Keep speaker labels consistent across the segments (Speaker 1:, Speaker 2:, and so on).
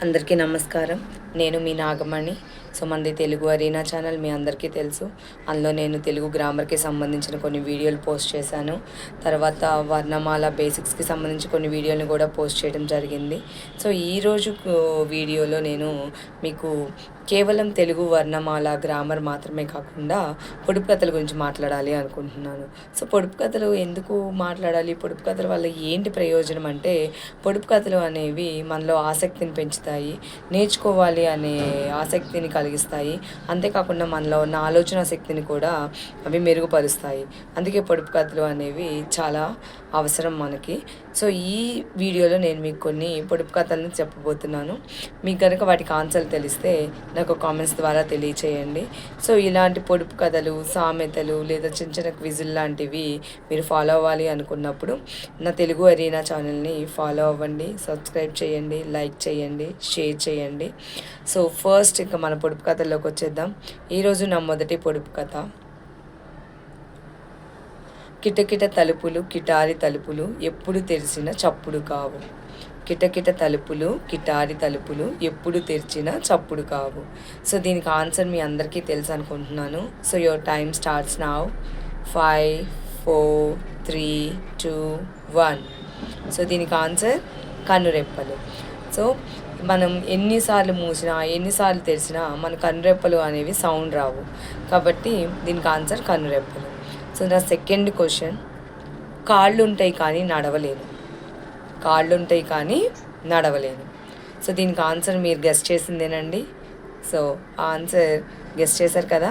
Speaker 1: అందరికీ నమస్కారం. నేను మీ నాగమణి. సో మనది తెలుగు అరీనా ఛానల్ మీ అందరికీ తెలుసు. అందులో నేను తెలుగు గ్రామర్కి సంబంధించిన కొన్ని వీడియోలు పోస్ట్ చేశాను. తర్వాత వర్ణమాల బేసిక్స్కి సంబంధించి కొన్ని వీడియోలను కూడా పోస్ట్ చేయడం జరిగింది. సో ఈరోజు వీడియోలో నేను మీకు కేవలం తెలుగు వర్ణమాల గ్రామర్ మాత్రమే కాకుండా పొడుపు కథల గురించి మాట్లాడాలి అనుకుంటున్నాను. సో పొడుపు కథలు ఎందుకు మాట్లాడాలి, పొడుపు కథల వల్ల ఏంటి ప్రయోజనం అంటే, పొడుపు కథలు అనేవి మనలో ఆసక్తిని పెంచుతాయి, నేర్చుకోవాలి అనే ఆసక్తిని కలిగిస్తాయి. అంతేకాకుండా మనలో ఉన్న ఆలోచన శక్తిని కూడా అవి మెరుగుపరుస్తాయి. అందుకే పొడుపు కథలు అనేవి చాలా అవసరం మనకి. సో ఈ వీడియోలో నేను మీకు కొన్ని పొడుపు కథలను చెప్పబోతున్నాను. మీకు కనుక వాటికి ఆన్సర్లు తెలిస్తే నాకు కామెంట్స్ ద్వారా తెలియచేయండి. సో ఇలాంటి పొడుపు కథలు, సామెతలు లేదా చిన్న చిన్న క్విజులు లాంటివి మీరు ఫాలో అవ్వాలి అనుకున్నప్పుడు నా తెలుగు అరీనా ఛానల్ని ఫాలో అవ్వండి, సబ్స్క్రైబ్ చేయండి, లైక్ చేయండి, షేర్ చేయండి. సో ఫస్ట్ ఇంకా మన పొడుపు కథల్లోకి వచ్చేద్దాం. ఈరోజు నా మొదటి పొడుపు కథ. కిటకిట తలుపులు కిటారి తలుపులు ఎప్పుడు తెరిచిన చప్పుడు కావు. కిటకిట తలుపులు కిటారి తలుపులు ఎప్పుడు తెరిచిన చప్పుడు కావు. సో దీనికి ఆన్సర్ మీ అందరికీ తెలుసు అనుకుంటున్నాను. So your time starts now. 5, 4, 3, 2, 1. So దీనికి ఆన్సర్ కన్నురెప్పలు. సో మనం ఎన్నిసార్లు మూసినా ఎన్నిసార్లు తెరిచినా మన కన్నురెప్పలు అనేవి సౌండ్ రావు, కాబట్టి దీనికి ఆన్సర్ కన్నురెప్పలు. సో నా సెకండ్ క్వశ్చన్. కాళ్ళు ఉంటాయి కానీ నడవలేను. కాళ్ళు ఉంటాయి కానీ నడవలేను. సో దీనికి ఆన్సర్ మీరు గెస్ట్ చేసిందేనండి. సో ఆన్సర్ గెస్ట్ చేశారు కదా.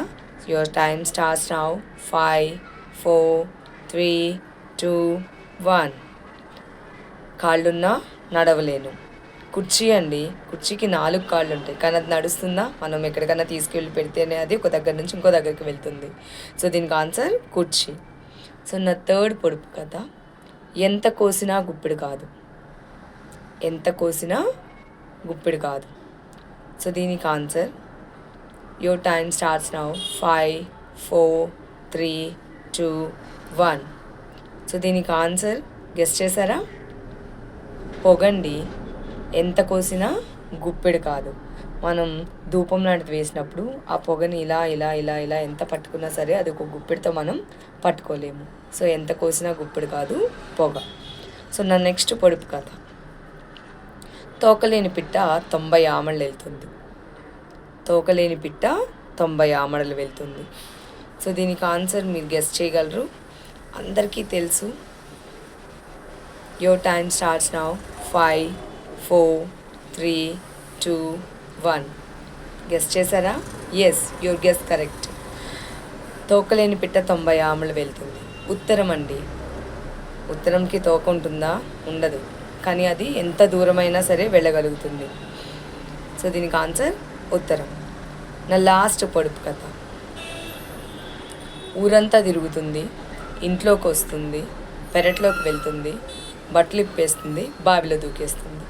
Speaker 1: Your time starts now. 5, 4, 3, 2, 1. కాళ్ళున్నా నడవలేను. కుర్చీ అండి. కుర్చీకి 4 కాళ్ళు ఉంటాయి కానీ అది నడుస్తుందా? మనం ఎక్కడికైనా తీసుకెళ్ళి పెడితేనే అది ఒక దగ్గర నుంచి ఇంకో దగ్గరికి వెళ్తుంది. సో దీనికి ఆన్సర్ కుర్చీ. సో నా థర్డ్ పొడుపు కథ. ఎంత కోసినా గుప్పిడి కాదు. ఎంత కోసినా గుప్పిడి కాదు. సో దీనికి answer your time starts now. 5, 4, 3, 2, 1. So దీనికి ఆన్సర్ గెస్ట్ చేశారా? పొగండి. ఎంత కోసినా గుప్పెడు కాదు. మనం ధూపం లాంటిది వేసినప్పుడు ఆ పొగని ఇలా ఇలా ఇలా ఇలా ఎంత పట్టుకున్నా సరే అది ఒక గుప్పెడితో మనం పట్టుకోలేము. సో ఎంత కోసినా గుప్పెడు కాదు, పొగ. సో నా నెక్స్ట్ పొడుపు కథ. తోకలేని పిట్ట 90 ఆమడలు వెళ్తుంది. తోకలేని పిట్ట 90 ఆమడలు వెళ్తుంది. సో దీనికి ఆన్సర్ మీరు గెస్ట్ చేయగలరు, అందరికీ తెలుసు. Your time starts now. 5, 4, 3, 2, 1. Guess చేశారా? Yes, your guess correct. తోకలేని పిట్ట 90 ఆమడలు వెళ్తుంది. ఉత్తరం అండి. ఉత్తరంకి తోక ఉంటుందా? ఉండదు, కానీ అది ఎంత దూరమైనా సరే వెళ్ళగలుగుతుంది. సో దీనికి ఆన్సర్ ఉత్తరం. నా లాస్ట్ పొడుపు కథ. ఊరంతా తిరుగుతుంది, ఇంట్లోకి వస్తుంది, పెరట్లోకి వెళ్తుంది, బట్టలు ఇప్పేస్తుంది, బావిలో దూకేస్తుంది.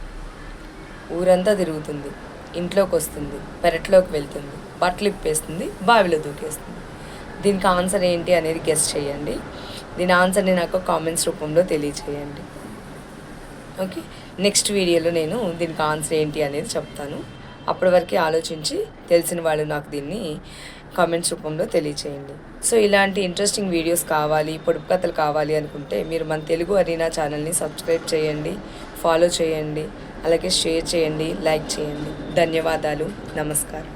Speaker 1: ఊరంతా తిరుగుతుంది, ఇంట్లోకి వస్తుంది, పెరట్లోకి వెళ్తుంది, బట్టలు ఇప్పేస్తుంది, బావిలో దూకేస్తుంది. దీనికి ఆన్సర్ ఏంటి అనేది గెస్ట్ చేయండి. దీని ఆన్సర్ని నాకు కామెంట్స్ రూపంలో తెలియచేయండి. ఓకే, నెక్స్ట్ వీడియోలో నేను దీనికి ఆన్సర్ ఏంటి అనేది చెప్తాను. అప్పటి వరకు ఆలోచించి తెలిసిన వాళ్ళు నాకు దీన్ని కామెంట్స్ రూపంలో తెలియచేయండి. సో ఇలాంటి ఇంట్రెస్టింగ్ వీడియోస్ కావాలి, పొడుపు కథలు కావాలి అనుకుంటే మీరు మన తెలుగు అరీనా ఛానల్ని సబ్స్క్రైబ్ చేయండి, ఫాలో చేయండి, అలాగే షేర్ చేయండి, లైక్ చేయండి. ధన్యవాదాలు. నమస్కారం.